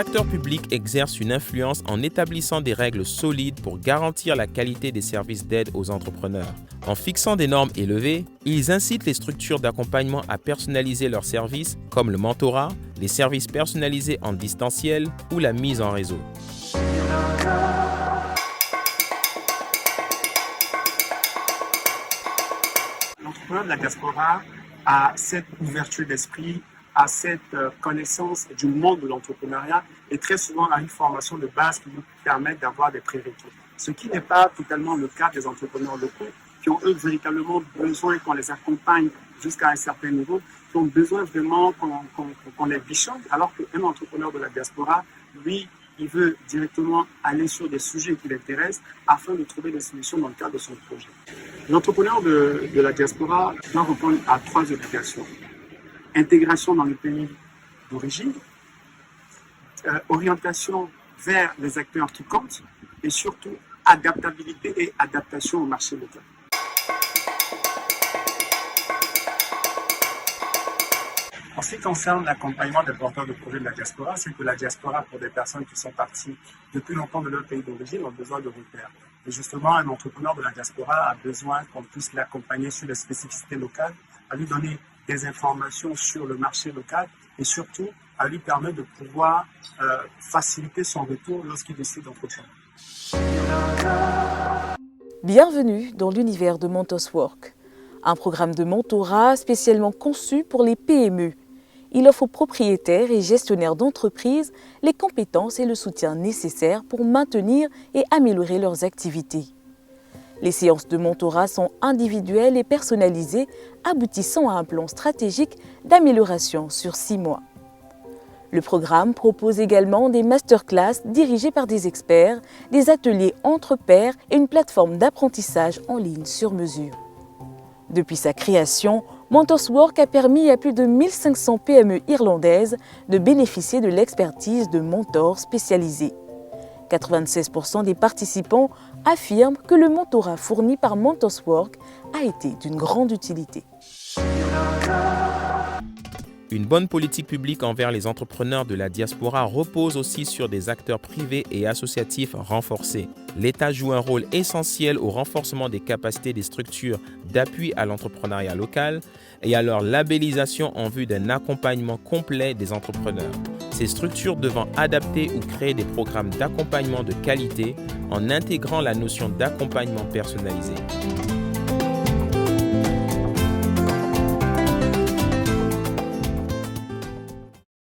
acteurs publics exercent une influence en établissant des règles solides pour garantir la qualité des services d'aide aux entrepreneurs. En fixant des normes élevées, ils incitent les structures d'accompagnement à personnaliser leurs services, comme le mentorat, les services personnalisés en distanciel ou la mise en réseau. L'entrepreneur de la diaspora a cette ouverture d'esprit, a cette connaissance du monde de l'entrepreneuriat et très souvent a une formation de base qui nous permet d'avoir des prérequis. Ce qui n'est pas totalement le cas des entrepreneurs locaux qui ont eux véritablement besoin qu'on les accompagne jusqu'à un certain niveau, qui ont besoin vraiment qu'on les bichonne, alors qu'un entrepreneur de la diaspora, lui, il veut directement aller sur des sujets qui l'intéressent afin de trouver des solutions dans le cadre de son projet. L'entrepreneur de la diaspora doit répondre à 3 obligations. Intégration dans le pays d'origine, orientation vers les acteurs qui comptent et surtout adaptabilité et adaptation au marché local. En ce qui concerne l'accompagnement des porteurs de projets de la diaspora, c'est que la diaspora, pour des personnes qui sont parties depuis longtemps de leur pays d'origine, ont besoin de repères. Et justement, un entrepreneur de la diaspora a besoin qu'on puisse l'accompagner sur les spécificités locales, à lui donner des informations sur le marché local et surtout à lui permettre de pouvoir faciliter son retour lorsqu'il décide d'entreprendre. Bienvenue dans l'univers de MentorsWork, un programme de mentorat spécialement conçu pour les PME. Il offre aux propriétaires et gestionnaires d'entreprises les compétences et le soutien nécessaires pour maintenir et améliorer leurs activités. Les séances de mentorat sont individuelles et personnalisées, aboutissant à un plan stratégique d'amélioration sur 6 mois. Le programme propose également des masterclass dirigées par des experts, des ateliers entre pairs et une plateforme d'apprentissage en ligne sur mesure. Depuis sa création, MentorsWork a permis à plus de 1500 PME irlandaises de bénéficier de l'expertise de mentors spécialisés. 96% des participants affirment que le mentorat fourni par MentorsWork a été d'une grande utilité. Une bonne politique publique envers les entrepreneurs de la diaspora repose aussi sur des acteurs privés et associatifs renforcés. L'État joue un rôle essentiel au renforcement des capacités des structures d'appui à l'entrepreneuriat local et à leur labellisation en vue d'un accompagnement complet des entrepreneurs. Ces structures devant adapter ou créer des programmes d'accompagnement de qualité en intégrant la notion d'accompagnement personnalisé.